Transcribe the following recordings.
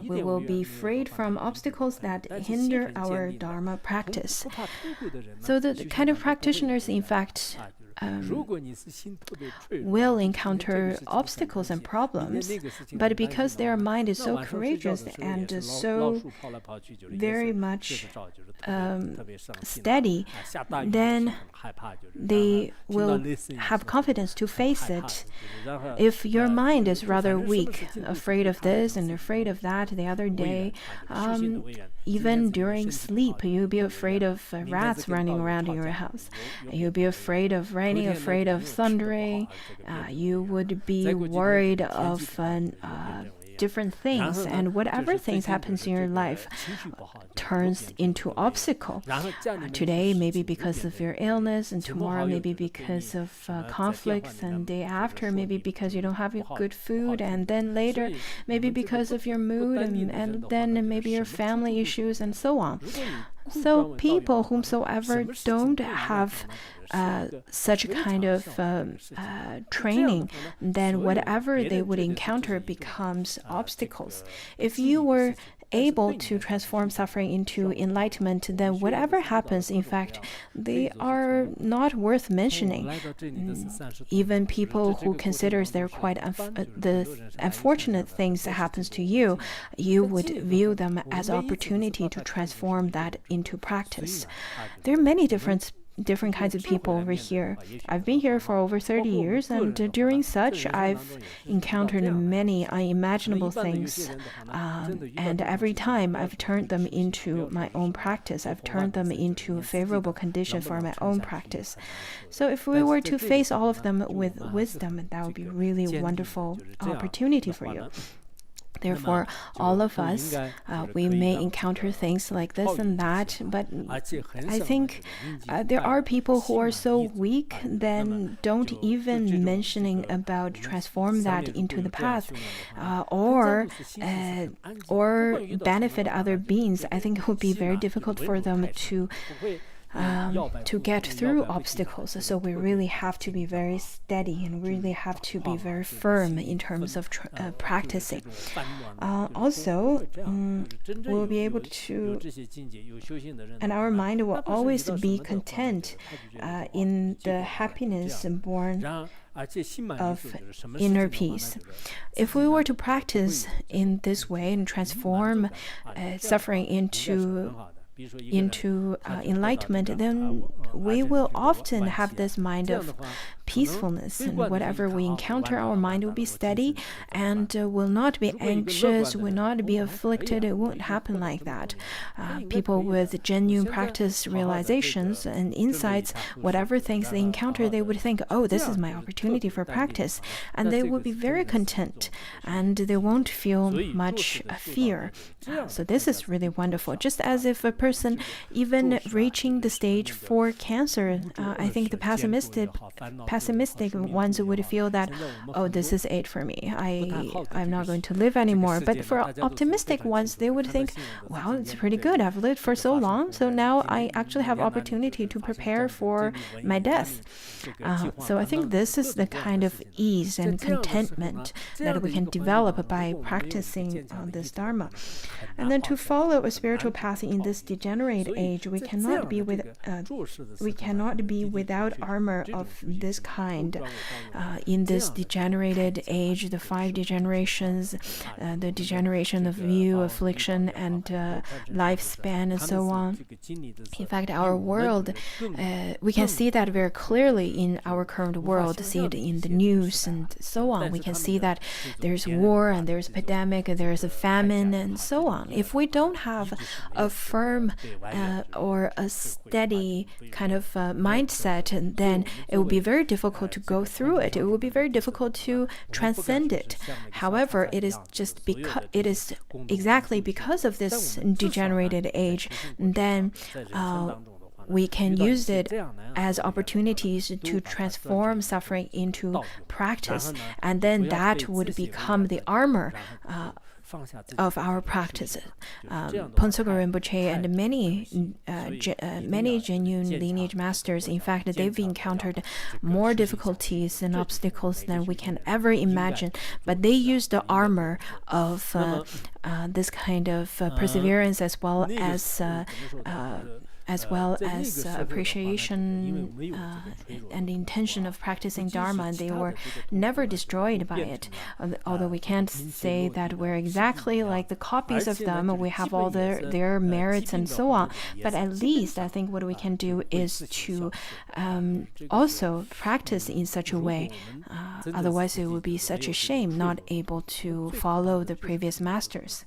We will be freed from obstacles that hinder our Dharma practice. So the kind of practitioners, in fact, will encounter obstacles and problems, but because their mind is so courageous and so very much steady, then they will have confidence to face it. If your mind is rather weak, afraid of this and afraid of that the other day, even during sleep, you'll be afraid of rats running around in your house. You'll be afraid of raining, afraid of thundering. You would be worried of different things, and whatever things happens in your life turns into obstacle. Today, maybe because of your illness, and tomorrow maybe because of conflicts, and day after maybe because you don't have good food, and then later maybe because of your mood, and then maybe your family issues, and so on. So people whomsoever don't have such a kind of training, then whatever they would encounter becomes obstacles. If you were able to transform suffering into enlightenment, then whatever happens, in fact, they are not worth mentioning. Even people who considers they're quite the unfortunate things that happens to you, you would view them as opportunity to transform that into practice. There are many different kinds of people over here. I've been here for over 30 years, and during such, I've encountered many unimaginable things. And every time, I've turned them into my own practice. I've turned them into a favorable condition for my own practice. So if we were to face all of them with wisdom, that would be a really wonderful opportunity for you. Therefore, all of us, we may encounter things like this and that, but I think there are people who are so weak, then don't even mentioning about transform that into the path, or benefit other beings. I think it would be very difficult for them to get through obstacles. So we really have to be very steady and really have to be very firm in terms of practicing. Also, we'll be able to, and our mind will always be content in the happiness born of inner peace. If we were to practice in this way and transform suffering into enlightenment, then we will often have this mind of peacefulness, and whatever we encounter, our mind will be steady and will not be anxious, will not be afflicted. It won't happen like that. People with genuine practice realizations and insights, whatever things they encounter, they would think, oh, this is my opportunity for practice, and they will be very content, and they won't feel much fear. So this is really wonderful. Just as if a person even reaching the stage for cancer, I think the pessimistic ones would feel that, oh, this is it for me. I'm not going to live anymore. But for optimistic ones, they would think, well, it's pretty good. I've lived for so long, so now I actually have opportunity to prepare for my death. So I think this is the kind of ease and contentment that we can develop by practicing this Dharma. And then to follow a spiritual path in this degenerate age, we cannot be without armor of this kind. In this degenerated age, the 5 degenerations, the degeneration of view, affliction, and lifespan, and so on. In fact, our world, we can see that very clearly in our current world, see it in the news and so on. We can see that there's war and there's pandemic and there's a famine and so on. If we don't have a firm or a steady kind of mindset, then it will be very difficult to go through it. It will be very difficult to transcend it. However, it is exactly because of this degenerated age, then we can use it as opportunities to transform suffering into practice, and then that would become the armor of our practice. Ponsokgo Rinpoche and many genuine lineage masters, in fact, they've encountered more difficulties and obstacles than we can ever imagine, but they use the armor of this kind of perseverance as well as appreciation and intention of practicing Dharma, and they were never destroyed by it. Although we can't say that we're exactly like the copies of them, we have all their merits and so on, but at least I think what we can do is to also practice in such a way. Otherwise it would be such a shame not able to follow the previous masters.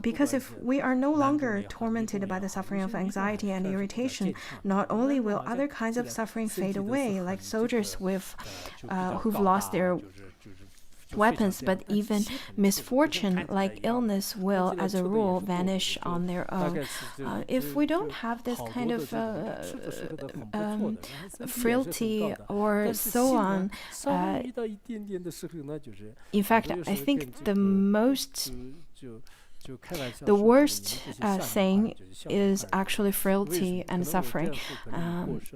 Because if we are no longer tormented by the suffering of anxiety and irritation, not only will other kinds of suffering fade away, like soldiers who've lost their weapons, but even misfortune like illness will, as a rule, vanish on their own. If we don't have this kind of frailty or so on, in fact, I think the worst thing is actually frailty and suffering.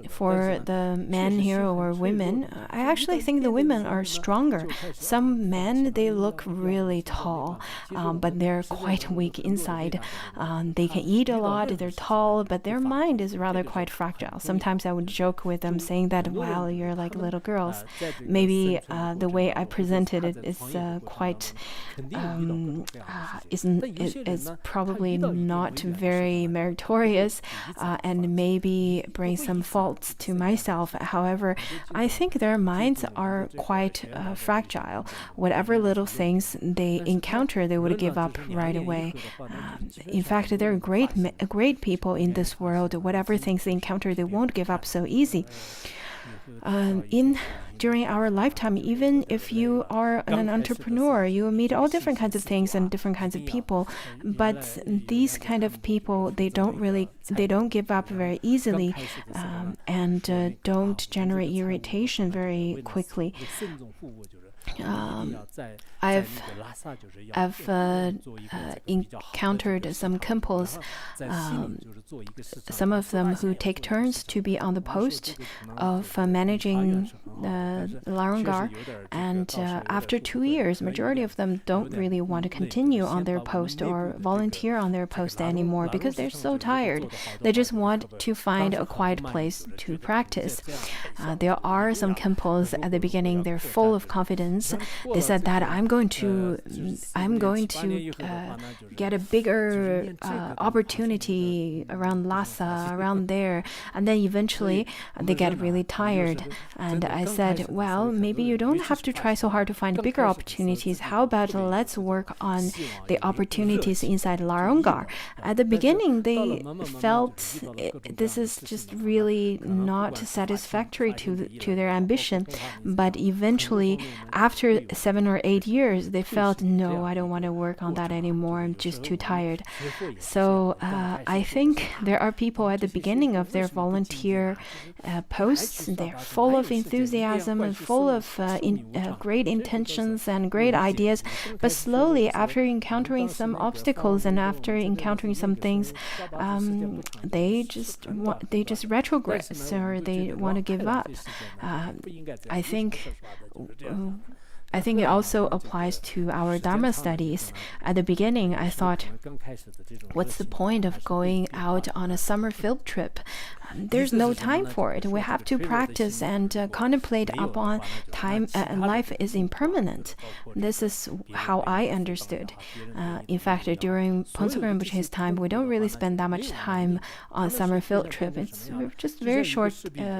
For the men here or women, I actually think the women are stronger. Some men, they look really tall, but they're quite weak inside. They can eat a lot, they're tall, but their mind is rather quite fragile. Sometimes I would joke with them saying that, wow, you're like little girls. Maybe the way I presented it is quite is probably not very meritorious and maybe bring some faults to myself. However, I think their minds are quite fragile. Whatever little things they encounter, they would give up right away. In fact, they're great people in this world. Whatever things they encounter, they won't give up so easy. During our lifetime, even if you are an entrepreneur, you meet all different kinds of things and different kinds of people. But these kind of people, they don't give up very easily and don't generate irritation very quickly. I've encountered some Kenpos, some of them who take turns to be on the post of managing Larungar, and after 2 years, majority of them don't really want to continue on their post or volunteer on their post anymore because they're so tired. They just want to find a quiet place to practice. There are some Kenpos at the beginning, they're full of confidence. They said that I'm going to get a bigger opportunity around Lhasa, around there, and then eventually they get really tired. And I said, well, maybe you don't have to try so hard to find bigger opportunities. How about let's work on the opportunities inside Larungar? At the beginning, they felt this is just really not satisfactory to their ambition, but eventually, after 7 or 8 years, they felt, no, I don't want to work on that anymore. I'm just too tired. So I think there are people at the beginning of their volunteer posts. They're full of enthusiasm and full of great intentions and great ideas. But slowly, after encountering some obstacles and after encountering some things, they just retrogress or they want to give up. I think it also applies to our Dharma studies. At the beginning, I thought, what's the point of going out on a summer field trip? There's no time for it. We have to practice and contemplate upon time, and life is impermanent. This is how I understood. In fact, during Ponsokgo Rinpoche's time, we don't really spend that much time on summer field trip. It's just very short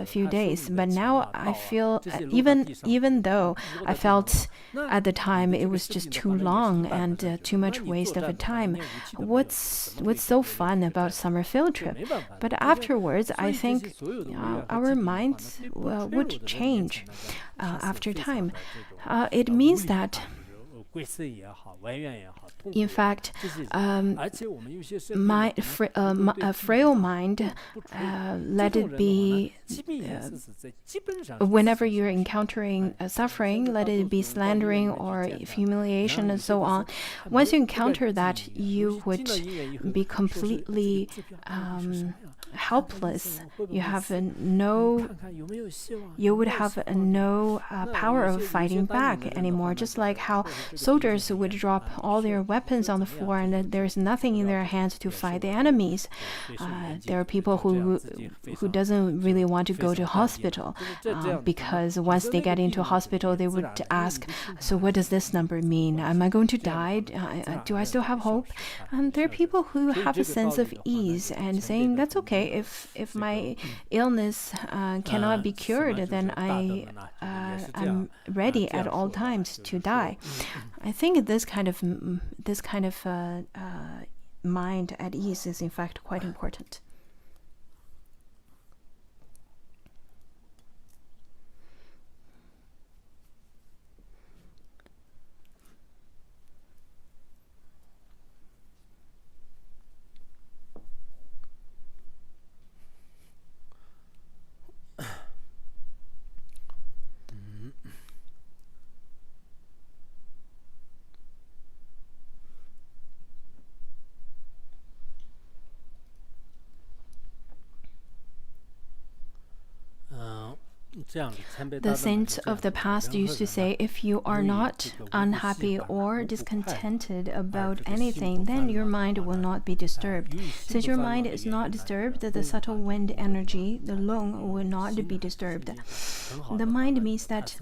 few days. But now I feel, even though I felt at the time it was just too long and too much waste of a time, what's so fun about summer field trip? But afterwards, I think our minds would change after time. It means that In fact, a frail mind, let it be, whenever you're encountering suffering, let it be slandering or humiliation and so on. Once you encounter that, you would be completely helpless. You would have no power of fighting back anymore. Just like how soldiers would drop all their weapons on the floor and there's nothing in their hands to fight the enemies. There are people who doesn't really want to go to hospital because once they get into hospital, they would ask, so what does this number mean? Am I going to die? Do I still have hope? And there are people who have a sense of ease and saying, that's okay. If my illness cannot be cured, then I'm ready at all times to die. I think this kind of mind at ease is in fact quite important. The saints of the past used to say, if you are not unhappy or discontented about anything, then your mind will not be disturbed. Since your mind is not disturbed, the subtle wind energy, the lung, will not be disturbed. The mind means that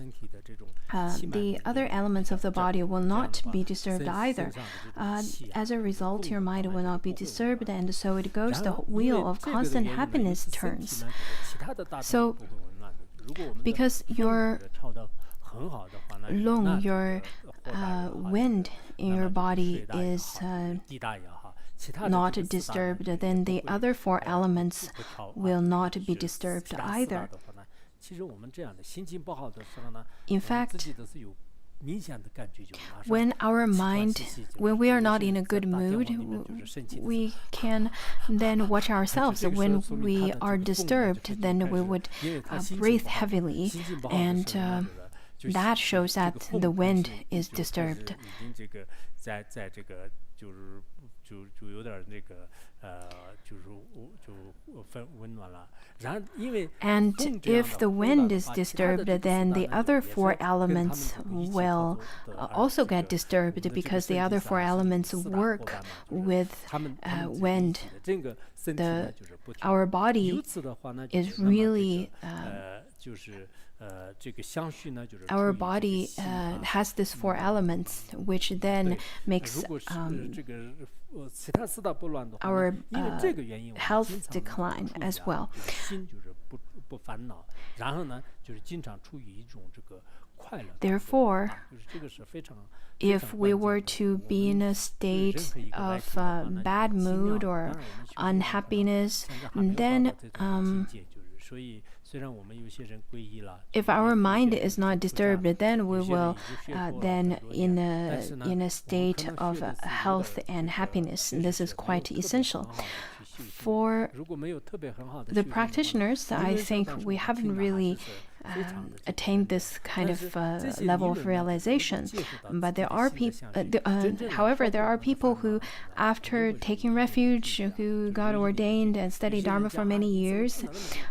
the other elements of the body will not be disturbed either. As a result, your mind will not be disturbed, and so it goes, the wheel of constant happiness turns. So, because your lung, your wind in your body is not disturbed, then the other four elements will not be disturbed either. In fact, when we are not in a good mood, we can then watch ourselves. When we are disturbed, then we would breathe heavily, and that shows that the wind is disturbed. And if the wind is disturbed, then the other four elements will also get disturbed, because the other four elements work with wind. Our body is really our body has these four elements, which then makes our health decline as well. Therefore, if we were to be in a state of bad mood or unhappiness, then if our mind is not disturbed, then we will then in a state of health and happiness. And this is quite essential. For the practitioners, I think we haven't really attained this kind of level of realization. But there are people, however, there are people who, after taking refuge, who got ordained and studied Dharma for many years,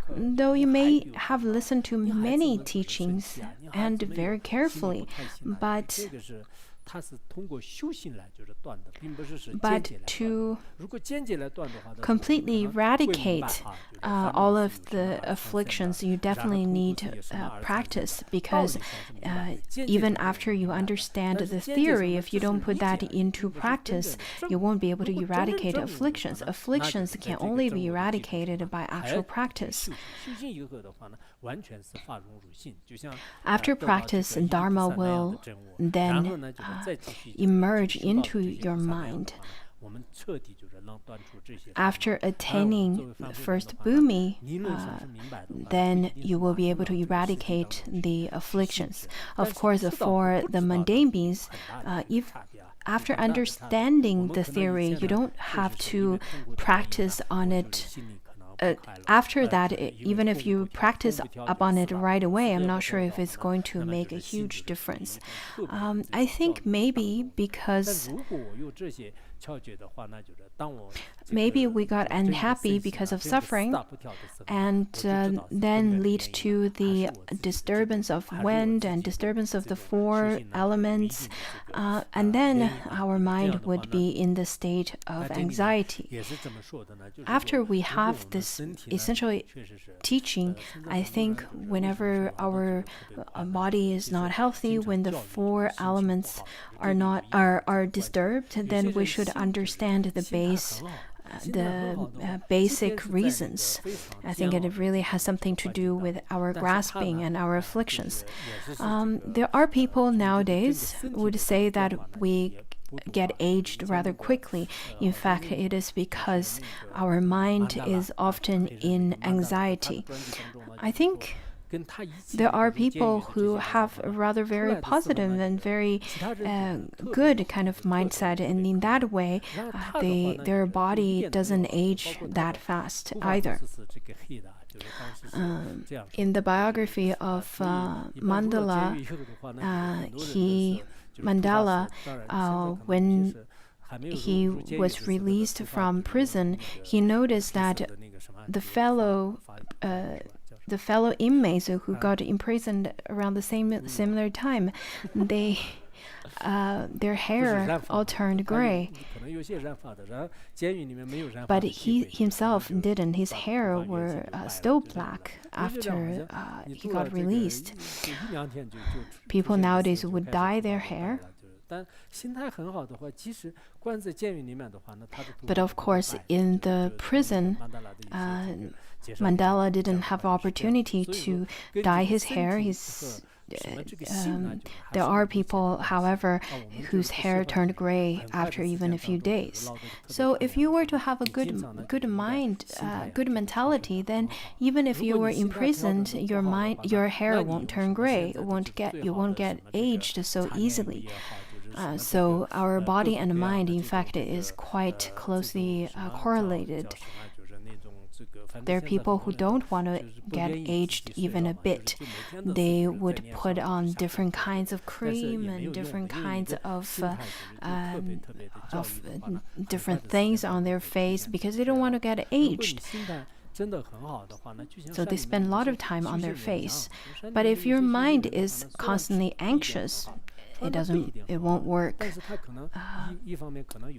though you may have listened to many teachings and very carefully, but to completely eradicate all of the afflictions, you definitely need practice, because even after you understand the theory, if you don't put that into practice, you won't be able to eradicate afflictions. Afflictions can only be eradicated by actual practice. After practice, Dharma will then emerge into your mind. After attaining the first bhumi, then you will be able to eradicate the afflictions. Of course, for the mundane beings, if after understanding the theory, you don't have to practice on it. After that, even if you practice upon it right away, I'm not sure if it's going to make a huge difference. I think maybe because maybe we got unhappy because of suffering, and then lead to the disturbance of wind and disturbance of the four elements, and then our mind would be in the state of anxiety. After we have this essential teaching, I think whenever our body is not healthy, when the four elements are disturbed, then we should understand the basic reasons. I think it really has something to do with our grasping and our afflictions. There are people nowadays who would say that we get aged rather quickly. In fact, it is because our mind is often in anxiety. I think there are people who have a rather very positive and very good kind of mindset, and in that way, their body doesn't age that fast either. In the biography of Mandela, when he was released from prison, he noticed that the fellow inmates who got imprisoned around the similar time, their hair all turned gray. But he himself didn't. His hair were still black after he got released. People nowadays would dye their hair. But of course, in the prison, Mandela didn't have opportunity to dye his hair. There are people, however, whose hair turned gray after even a few days. So if you were to have a good mind, good mentality, then even if you were imprisoned, your hair won't turn gray. You won't get aged so easily. So our body and mind, in fact, is quite closely correlated. There are people who don't want to get aged even a bit. They would put on different kinds of cream and different kinds of different things on their face because they don't want to get aged. So they spend a lot of time on their face. But if your mind is constantly anxious, it won't work.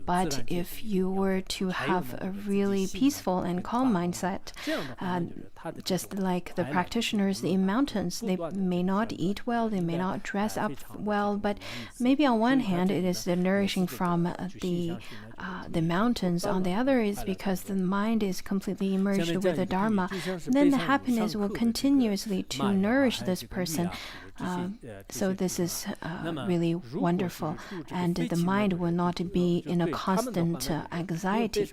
But if you were to have a really peaceful and calm mindset, just like the practitioners in mountains, they may not eat well, they may not dress up well, but maybe on one hand it is the nourishing from the mountains. On the other is because the mind is completely immersed with the Dharma. Then the happiness will continuously to nourish this person. So this is really wonderful, and the mind will not be in a constant anxiety.